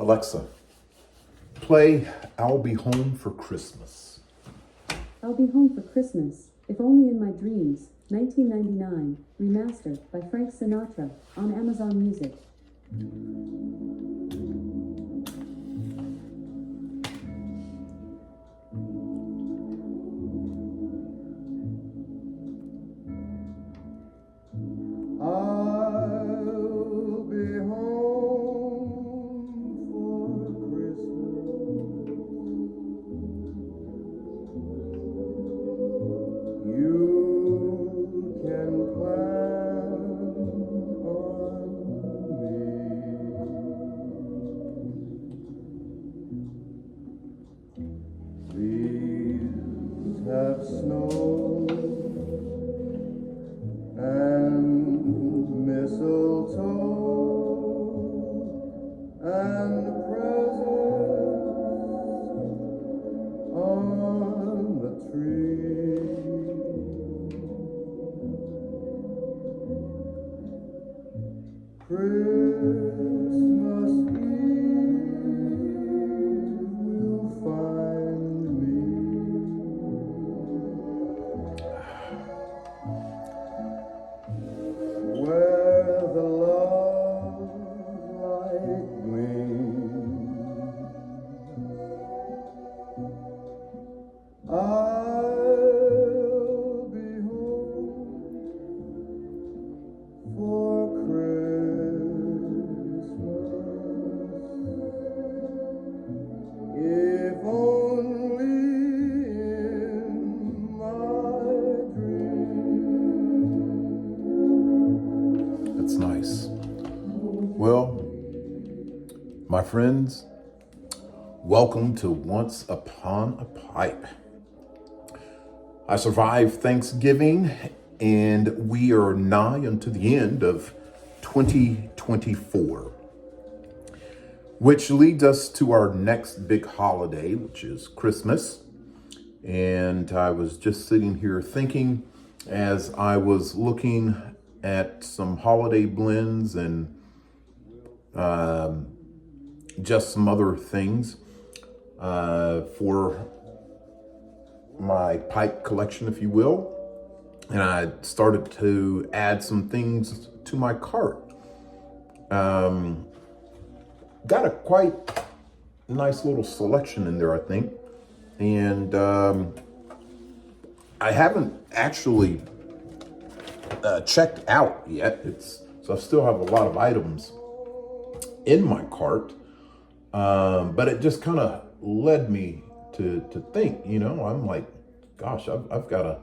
Alexa, play I'll Be Home for Christmas. I'll Be Home for Christmas, If Only in My Dreams, 1999, remastered by Frank Sinatra on Amazon Music. I'll be home for Christmas. You can plan on me. Leaves have snow and mistletoe and presents on the tree. Christmas Eve will find me where the love light gleams. I'll be home for Christmas, if only in my dreams. That's nice. Well, my friends, welcome to Once Upon a Pipe. I survived Thanksgiving, and we are nigh unto the end of 2024, which leads us to our next big holiday, which is Christmas. And I was just sitting here thinking as I was looking at some holiday blends and just some other things for my pipe collection, if you will. And I started to add some things to my cart. Got a quite nice little selection in there, I think. And I haven't actually checked out yet. So I still have a lot of items in my cart. But it just kind of led me to think, I'm like, gosh, I've got a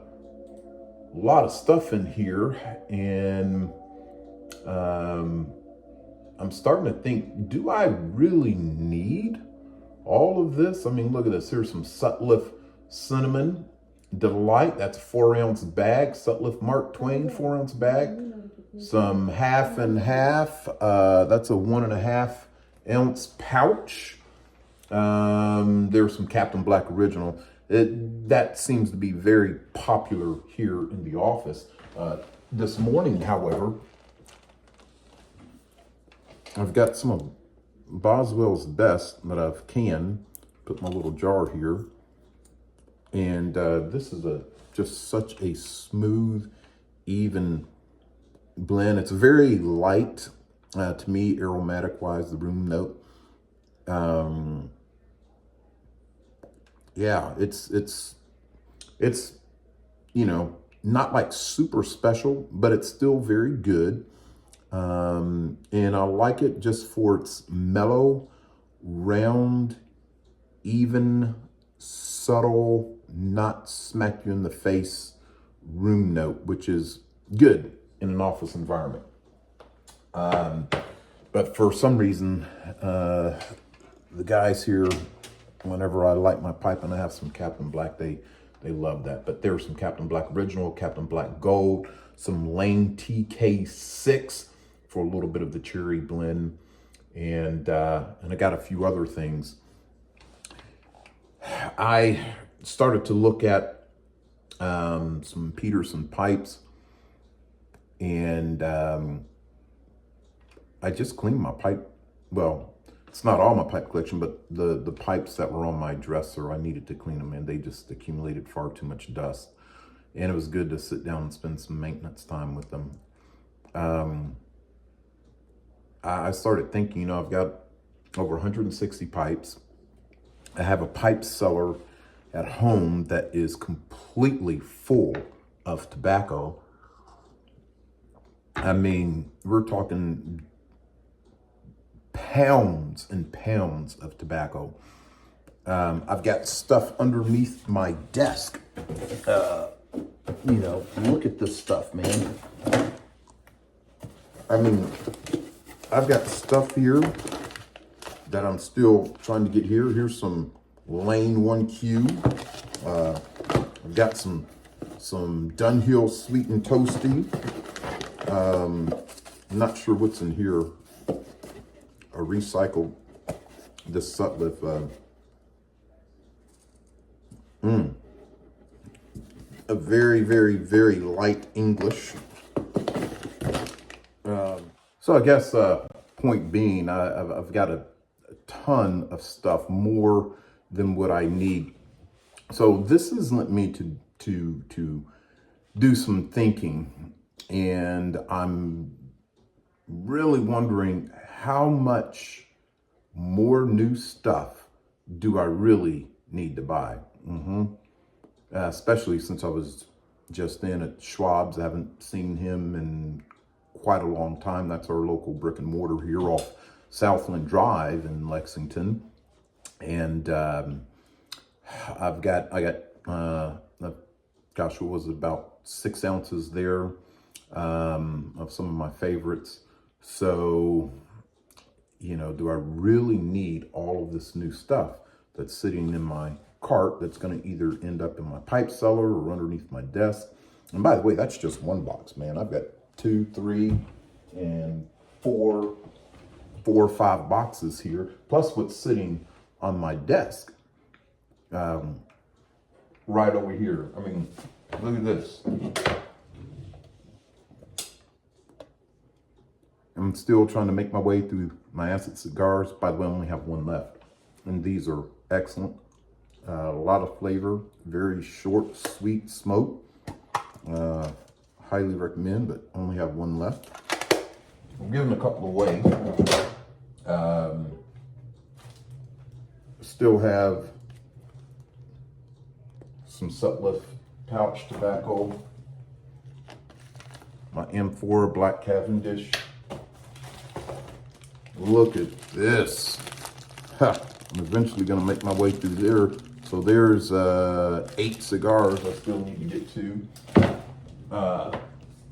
lot of stuff in here, and I'm starting to think, do I really need all of this? I mean, look at this. Here's some Sutliff Cinnamon Delight. That's a 4-ounce bag. Sutliff Mark Twain 4-ounce bag. Some half and half. That's a 1.5-ounce pouch. There's some Captain Black Original. That seems to be very popular here in the office. This morning, however, I've got some of Boswell's Best that I've canned. Put my little jar here. And this is just such a smooth, even blend. It's very light to me, aromatic-wise, the room note. Yeah, it's not like super special, but it's still very good. And I like it just for its mellow, round, even, subtle, not smack you in the face room note, which is good in an office environment. But for some reason, the guys here, whenever I light my pipe and I have some Captain Black, they love that. But there's some Captain Black Original, Captain Black Gold, some Lane TK6 for a little bit of the cherry blend, and I got a few other things. I started to look at some Peterson pipes, and I just cleaned my pipe. Well, it's not all my pipe collection, but the pipes that were on my dresser, I needed to clean them, and they just accumulated far too much dust. And it was good to sit down and spend some maintenance time with them. I started thinking, you know, I've got over 160 pipes. I have a pipe cellar at home that is completely full of tobacco. I mean, we're talking pounds and pounds of tobacco. I've got stuff underneath my desk. You know, look at this stuff, man. I mean, I've got stuff here that I'm still trying to get here. Here's some Lane 1Q. I've got some Dunhill Sweet and Toasty. I'm not sure what's in here. A recycled, this Sutliff, a very, very, very light English. So I guess point being, I've got a ton of stuff, more than what I need. So this has led me to do some thinking, and I'm really wondering how much more new stuff do I really need to buy? Especially since I was just in at Schwab's. I haven't seen him in quite a long time. That's our local brick and mortar here off Southland Drive in Lexington. And I got gosh, what was it, about 6 ounces there of some of my favorites. So, you know, do I really need all of this new stuff that's sitting in my cart that's going to either end up in my pipe cellar or underneath my desk? And by the way, that's just one box, man. I've got 2, 3, and 4 or 5 boxes here, plus what's sitting on my desk right over here. I mean, look at this. I'm still trying to make my way through my acid cigars. By the way, I only have one left, and these are excellent. A lot of flavor, very short, sweet smoke. Highly recommend, but only have one left. I'm giving a couple away. Still have some Sutliff pouch tobacco. My M4 Black Cavendish. Look at this. Ha, I'm eventually going to make my way through there. So there's 8 cigars I still need to get to.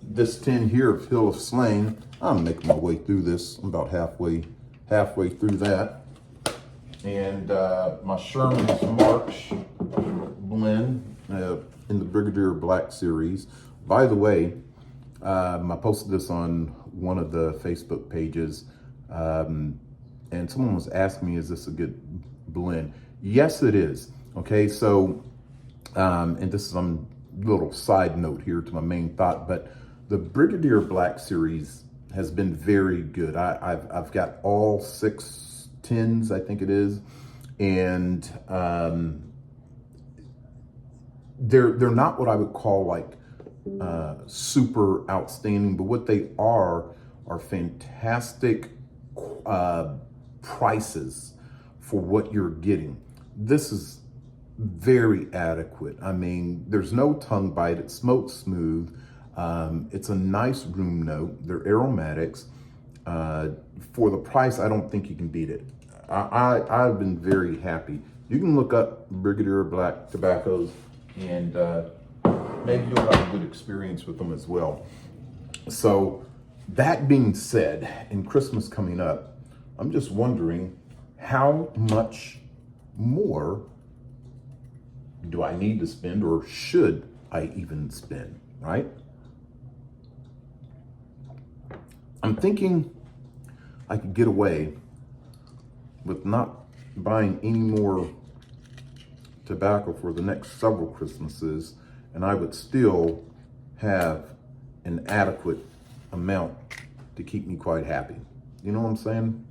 This tin here of Hill of Slain, I'm making my way through this. I'm about halfway through that. And my Sherman's March blend in the Brigadier Black series. By the way, I posted this on one of the Facebook pages, and someone was asking me, is this a good blend? Yes, it is. Okay, so, and this is a little side note here to my main thought, but the Brigadier Black series has been very good. I've got all 6 tins, I think it is, and they're not what I would call like super outstanding, but what they are fantastic prices for what you're getting. This is very adequate. I mean, there's no tongue bite. It smokes smooth. It's a nice room note. They're aromatics. For the price, I don't think you can beat it. I've been very happy. You can look up Brigadier Black tobaccos, and maybe you'll have a good experience with them as well. So that being said, in Christmas coming up, I'm just wondering how much more do I need to spend, or should I even spend, right? I'm thinking I could get away with not buying any more tobacco for the next several Christmases, and I would still have an adequate amount to keep me quite happy. You know what I'm saying?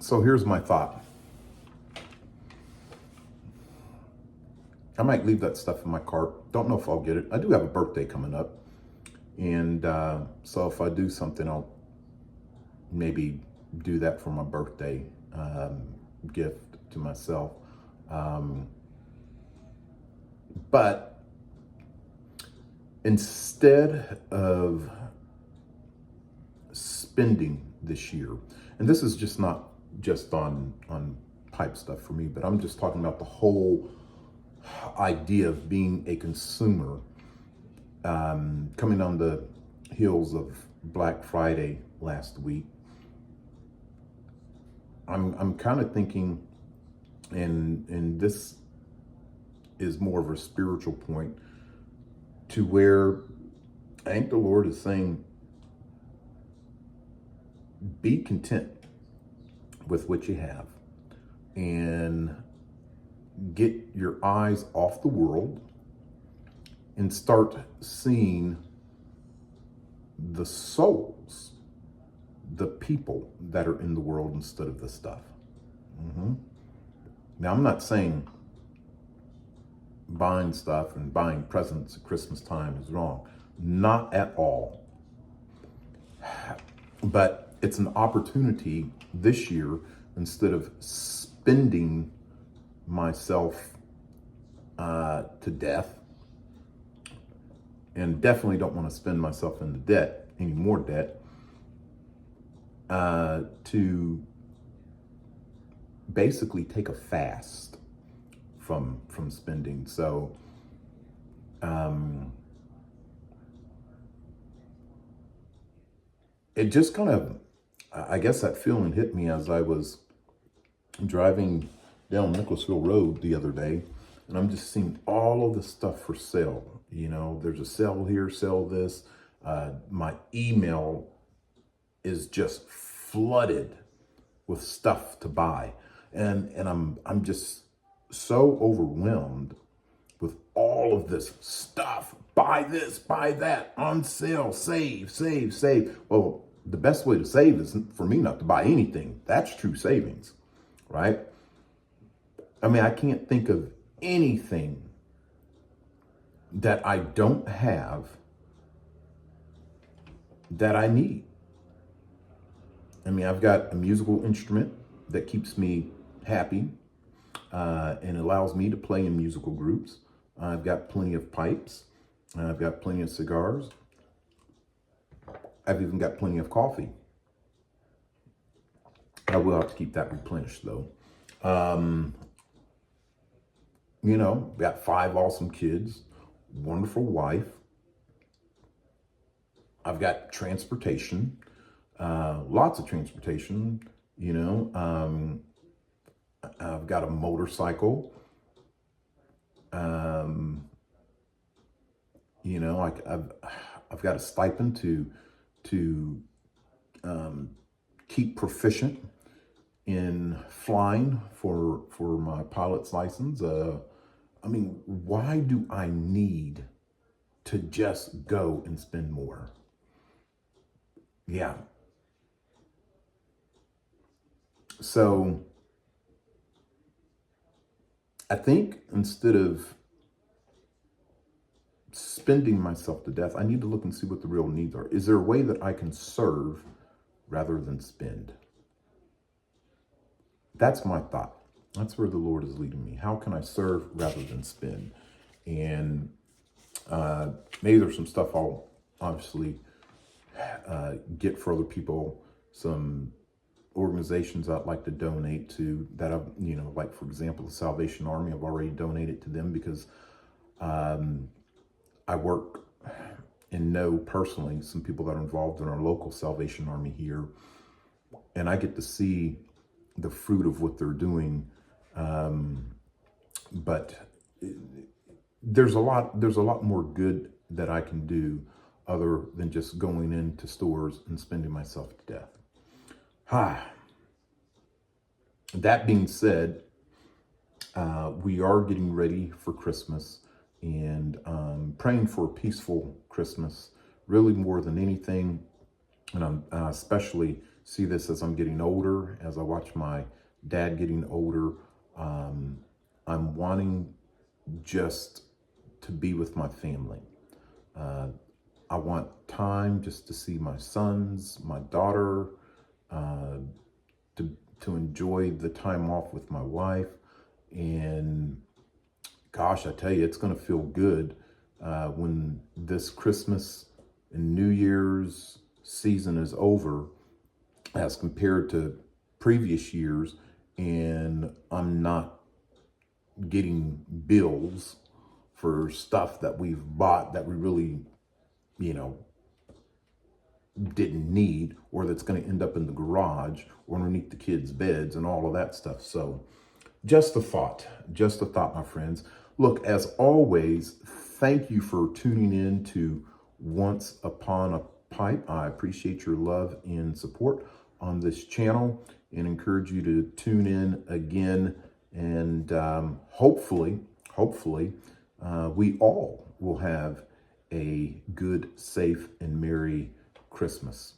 So here's my thought. I might leave that stuff in my cart. Don't know if I'll get it. I do have a birthday coming up. And so if I do something, I'll maybe do that for my birthday gift to myself. But instead of spending this year, and this is just not just on pipe stuff for me, but I'm just talking about the whole idea of being a consumer, coming on the heels of Black Friday last week. I'm kind of thinking, and this is more of a spiritual point, to where I think the Lord is saying, be content with what you have and get your eyes off the world and start seeing the souls, the people that are in the world instead of the stuff. Now, I'm not saying buying stuff and buying presents at Christmas time is wrong. Not at all. But it's an opportunity this year, instead of spending myself to death, and definitely don't want to spend myself into debt, any more debt, to basically take a fast from spending. So it just kind of, I guess that feeling hit me as I was driving down Nicholasville Road the other day, and I'm just seeing all of the stuff for sale. You know, there's a sale here, sell this. My email is just flooded with stuff to buy, and I'm just so overwhelmed with all of this stuff. Buy this, buy that, on sale, save, save, save. Well, the best way to save is for me not to buy anything. That's true savings, right? I mean, I can't think of anything that I don't have that I need. I mean, I've got a musical instrument that keeps me happy and allows me to play in musical groups. I've got plenty of pipes. I've got plenty of cigars. I've even got plenty of coffee. I will have to keep that replenished though. You know, got 5 awesome kids, wonderful wife. I've got transportation, lots of transportation, you know. I've got a motorcycle. You know, I've got a stipend to keep proficient in flying for my pilot's license. I mean, why do I need to just go and spend more? Yeah. So I think instead of spending myself to death, I need to look and see what the real needs are. Is there a way that I can serve rather than spend? That's my thought. That's where the Lord is leading me. How can I serve rather than spend? And maybe there's some stuff I'll obviously get for other people, some organizations I'd like to donate to that I've, you know, like for example, the Salvation Army. I've already donated to them because I work and know personally some people that are involved in our local Salvation Army here, and I get to see the fruit of what they're doing. But there's a lot more good that I can do other than just going into stores and spending myself to death. That being said, we are getting ready for Christmas and praying for a peaceful Christmas, really more than anything. and I especially see this as I'm getting older, as I watch my dad getting older. I'm wanting just to be with my family. I want time just to see my sons, my daughter, uh, to enjoy the time off with my wife. And gosh, I tell you, it's going to feel good when this Christmas and New Year's season is over as compared to previous years, and I'm not getting bills for stuff that we've bought that we really, you know, didn't need, or that's going to end up in the garage or underneath the kids' beds and all of that stuff. So just a thought, my friends. Look, as always, thank you for tuning in to Once Upon a Pipe. I appreciate your love and support on this channel and encourage you to tune in again. And hopefully, we all will have a good, safe, and Merry Christmas.